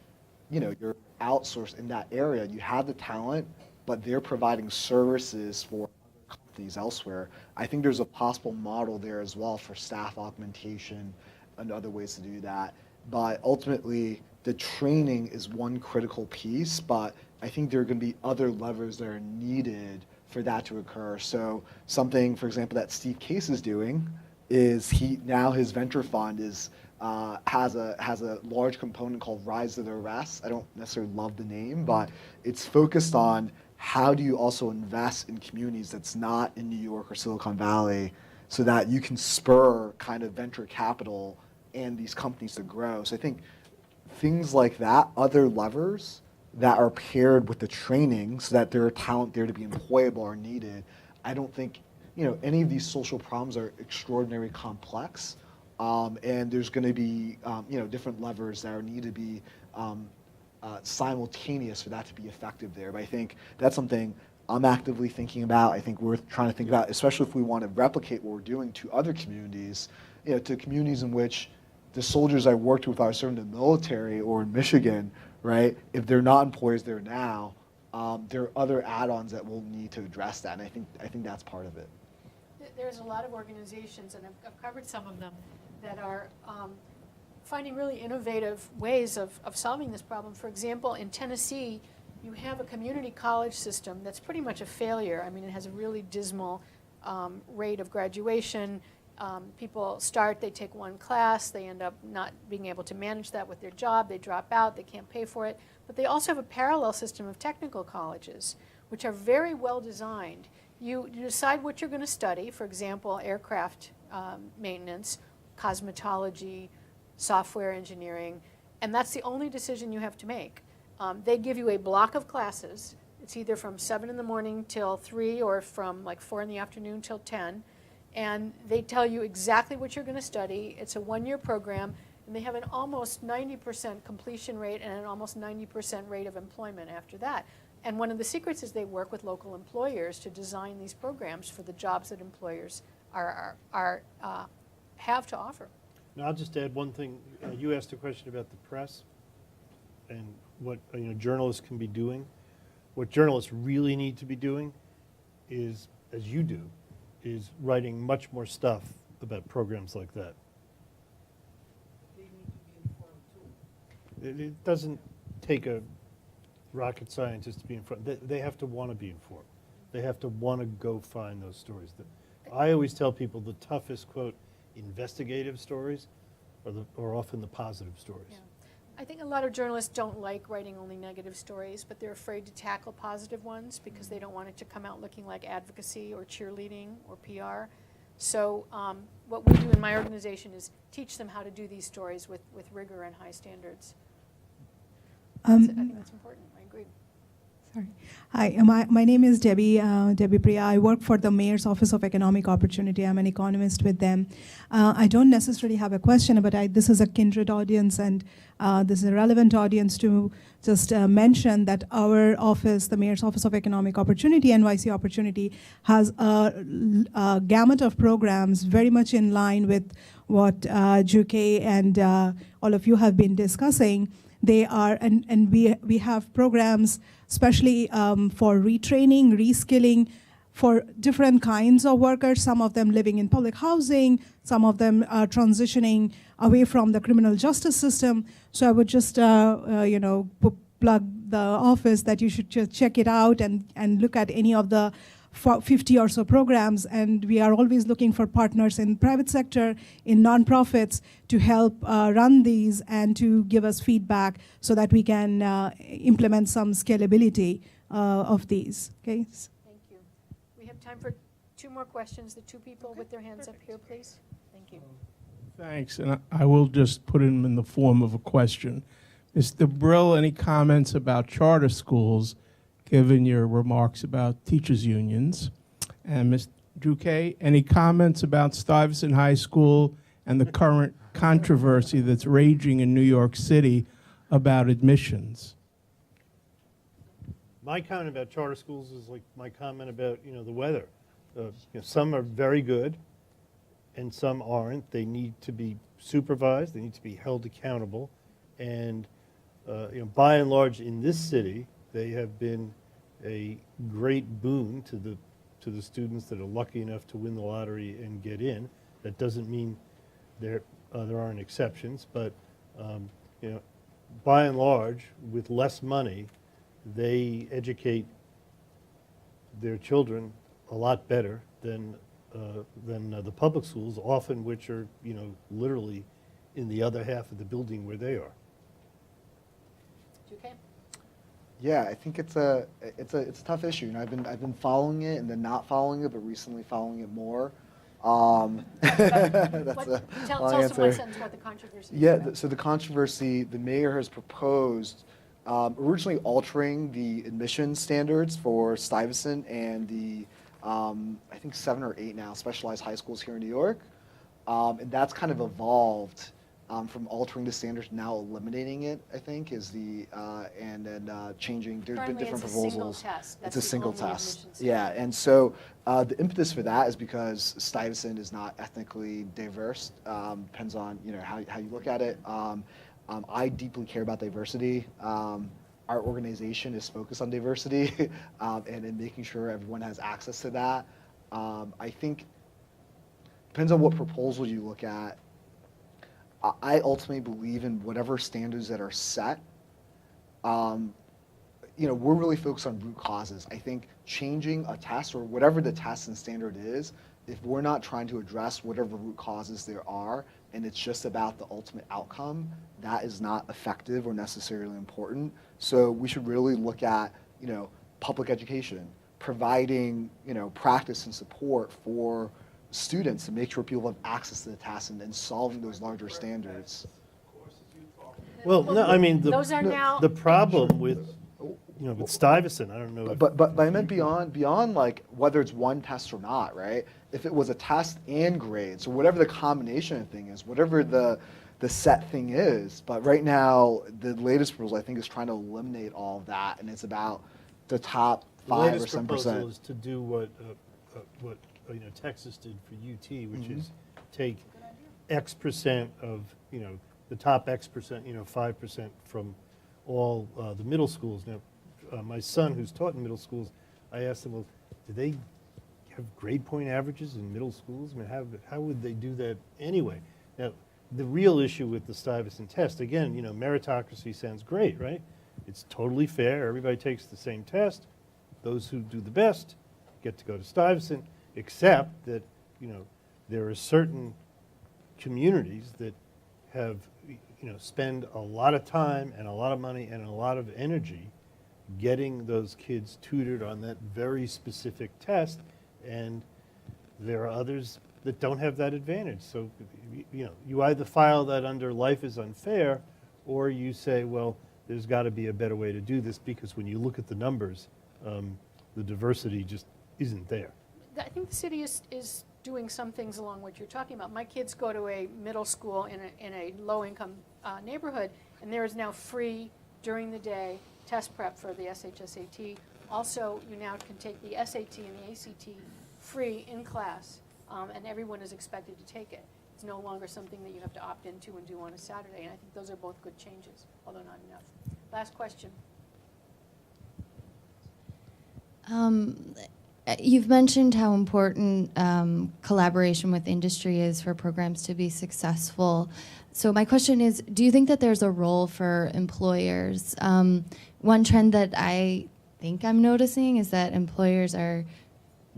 you're outsourced in that area. You have the talent, but they're providing services for companies elsewhere. I think there's a possible model there as well for staff augmentation and other ways to do that. But ultimately, the training is one critical piece, but I think there are going to be other levers that are needed for that to occur. So something, for example, that Steve Case is doing is his venture fund is has a large component called Rise to the Rest. I don't necessarily love the name, but it's focused on how do you also invest in communities that's not in New York or Silicon Valley so that you can spur kind of venture capital and these companies to grow. So I think things like that, other levers that are paired with the training so that there are talent there to be employable are needed. I don't think any of these social problems are extraordinarily complex, and there's going to be different levers that are need to be simultaneous for that to be effective there. But I think that's something I'm actively thinking about. I think we're trying to think about, especially if we want to replicate what we're doing to other communities, to communities in which the soldiers I worked with are serving in the military or in Michigan, right? If they're not employers there now, there are other add-ons that we'll need to address that, and I think that's part of it. There's a lot of organizations, and I've covered some of them, that are finding really innovative ways of solving this problem. For example, in Tennessee, you have a community college system that's pretty much a failure. I mean, it has a really dismal rate of graduation. People start, they take one class, they end up not being able to manage that with their job, they drop out, they can't pay for it. But they also have a parallel system of technical colleges, which are very well designed. You decide what you're going to study, for example, aircraft maintenance, cosmetology, software engineering, and that's the only decision you have to make. They give you a block of classes. It's either from 7 in the morning till 3 or from like 4 in the afternoon till 10. And they tell you exactly what you're going to study. It's a one-year program, and they have an almost 90% completion rate and an almost 90% rate of employment after that. And one of the secrets is they work with local employers to design these programs for the jobs that employers have to offer. Now, I'll just add one thing. You asked a question about the press and what journalists can be doing. What journalists really need to be doing is, as you do, is writing much more stuff about programs like that. They need to be informed too. It doesn't take a rocket scientist to be informed. They have to want to be informed. They have to want to go find those stories. I always tell people the toughest, quote, investigative stories are often the positive stories. Yeah. I think a lot of journalists don't like writing only negative stories, but they're afraid to tackle positive ones because they don't want it to come out looking like advocacy or cheerleading or PR. So what we do in my organization is teach them how to do these stories with rigor and high standards. I think that's important. I agree. Sorry. Hi, my name is Debbie Priya. I work for the Mayor's Office of Economic Opportunity. I'm an economist with them. I don't necessarily have a question, but this is a kindred audience, and this is a relevant audience to just mention that our office, the Mayor's Office of Economic Opportunity, NYC Opportunity, has a gamut of programs very much in line with what Jukay and all of you have been discussing. They are, and we have programs especially for retraining, reskilling for different kinds of workers, some of them living in public housing, some of them transitioning away from the criminal justice system. So I would just plug the office that you should just check it out and look at any of the 50 or so programs, and we are always looking for partners in private sector, in nonprofits, to help run these and to give us feedback so that we can implement some scalability of these. Okay. Thank you. We have time for 2 more questions. The 2 people with their hands up here, please. Thank you. Thanks, and I will just put them in the form of a question. Mr. Brill, any comments about charter schools, given your remarks about teachers' unions? And Ms. Jukay, any comments about Stuyvesant High School and the current controversy that's raging in New York City about admissions? My comment about charter schools is like my comment about, the weather. Some are very good and some aren't. They need to be supervised, they need to be held accountable. And by and large in this city, they have been a great boon to the students that are lucky enough to win the lottery and get in. That doesn't mean there aren't exceptions, but by and large, with less money, they educate their children a lot better than the public schools, often which are literally in the other half of the building where they are. Jukay? Yeah, I think it's a tough issue, and I've been following it and then not following it, but recently following it more. That's a Tell long us in one answer. sentence what the controversy is Yeah, about. so the controversy, the mayor has proposed originally altering the admission standards for Stuyvesant and the I think 7 or 8 now specialized high schools here in New York, and that's kind of evolved from altering the standards to now eliminating it. I think is the and then changing. There's been Currently, different it's proposals. a single test. It's a That's the single only test. admissions Yeah, standard. and so the impetus for that is because Stuyvesant is not ethnically diverse. Depends on how you look at it. I deeply care about diversity. Our organization is focused on diversity and in making sure everyone has access to that. I think depends on what proposal you look at. I ultimately believe in whatever standards that are set. We're really focused on root causes. I think changing a test or whatever the test and standard is, if we're not trying to address whatever root causes there are, and it's just about the ultimate outcome, that is not effective or necessarily important. So we should really look at, public education, providing, practice and support for students to make sure people have access to the test and then solving those larger standards. Well, no, I mean, Those are now- the problem with Stuyvesant, I don't know if. But I meant beyond like whether it's one test or not, right? If it was a test and grades, or whatever the combination of thing is, whatever the set thing is. But right now, the latest rules I think is trying to eliminate all of that, and it's about the top 5 or 7%. The latest proposal is to do what Texas did for UT, which is take X% of the top X%, 5% from all the middle schools. Now, my son, who's taught in middle schools, I asked him, well, do they have grade point averages in middle schools? I mean, how would they do that anyway? Now, the real issue with the Stuyvesant test, again, meritocracy sounds great, right? It's totally fair. Everybody takes the same test. Those who do the best get to go to Stuyvesant, except that, there are certain communities that have, spend a lot of time and a lot of money and a lot of energy getting those kids tutored on that very specific test, and there are others that don't have that advantage. So, you either file that under life is unfair, or you say, well, there's got to be a better way to do this, because when you look at the numbers, the diversity just isn't there. I think the city is doing some things along what you're talking about. My kids go to a middle school in a low-income neighborhood, and there is now free during the day test prep for the SHSAT. Also, you now can take the SAT and the ACT free in class, and everyone is expected to take it. It's no longer something that you have to opt into and do on a Saturday, and I think those are both good changes, although not enough. Last question. You've mentioned how important collaboration with industry is for programs to be successful. So my question is, do you think that there's a role for employers? One trend that I think I'm noticing is that employers are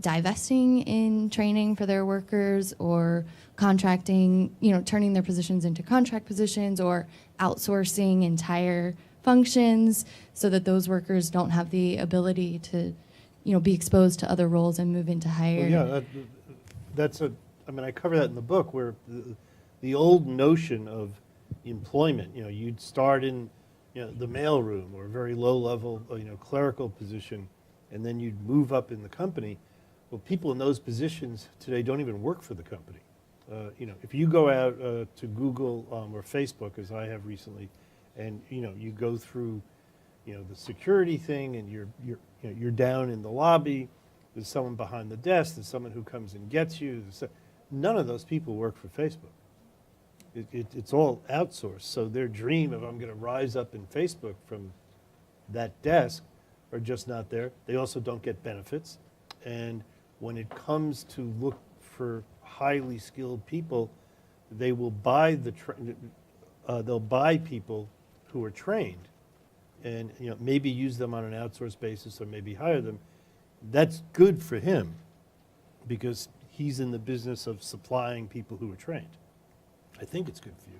divesting in training for their workers, or contracting, turning their positions into contract positions, or outsourcing entire functions so that those workers don't have the ability to be exposed to other roles and move into higher. Well, yeah, I cover that in the book, where the old notion of employment, you'd start in, the mailroom or a very low-level, clerical position, and then you'd move up in the company. Well, people in those positions today don't even work for the company. If you go out to Google or Facebook, as I have recently, and you go through, the security thing, and you're down in the lobby. There's someone behind the desk. There's someone who comes and gets you. None of those people work for Facebook. It's all outsourced. So their dream of I'm going to rise up in Facebook from that desk are just not there. They also don't get benefits. And when it comes to look for highly skilled people, they will buy they'll buy people who are trained, and maybe use them on an outsourced basis or maybe hire them. That's good for him because he's in the business of supplying people who are trained. I think it's good for you.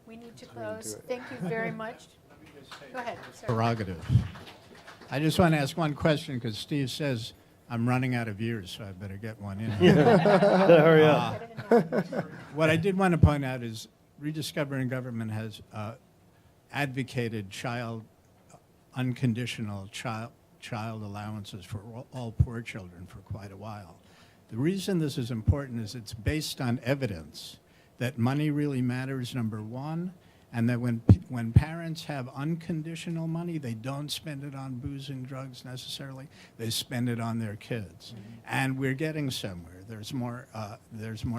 We need to close. Thank you very much. Go ahead, sir. Prerogative. I just want to ask one question because Steve says I'm running out of years, so I better get one in. Better hurry up. What I did want to point out is Rediscovering Government has advocated unconditional child allowances for all poor children for quite a while. The reason this is important is it's based on evidence that money really matters, number one, and that when parents have unconditional money, they don't spend it on booze and drugs necessarily. They spend it on their kids. And we're getting somewhere. There's more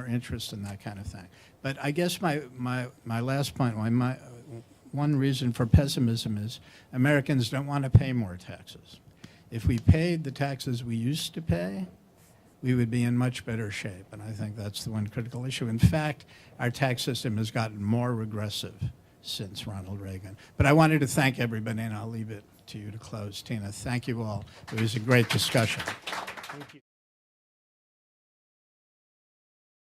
interest in that kind of thing. But I guess my last point, one reason for pessimism is Americans don't want to pay more taxes. If we paid the taxes we used to pay, we would be in much better shape. And I think that's the one critical issue. In fact, our tax system has gotten more regressive since Ronald Reagan. But I wanted to thank everybody, and I'll leave it to you to close. Tina, thank you all. It was a great discussion. Thank you.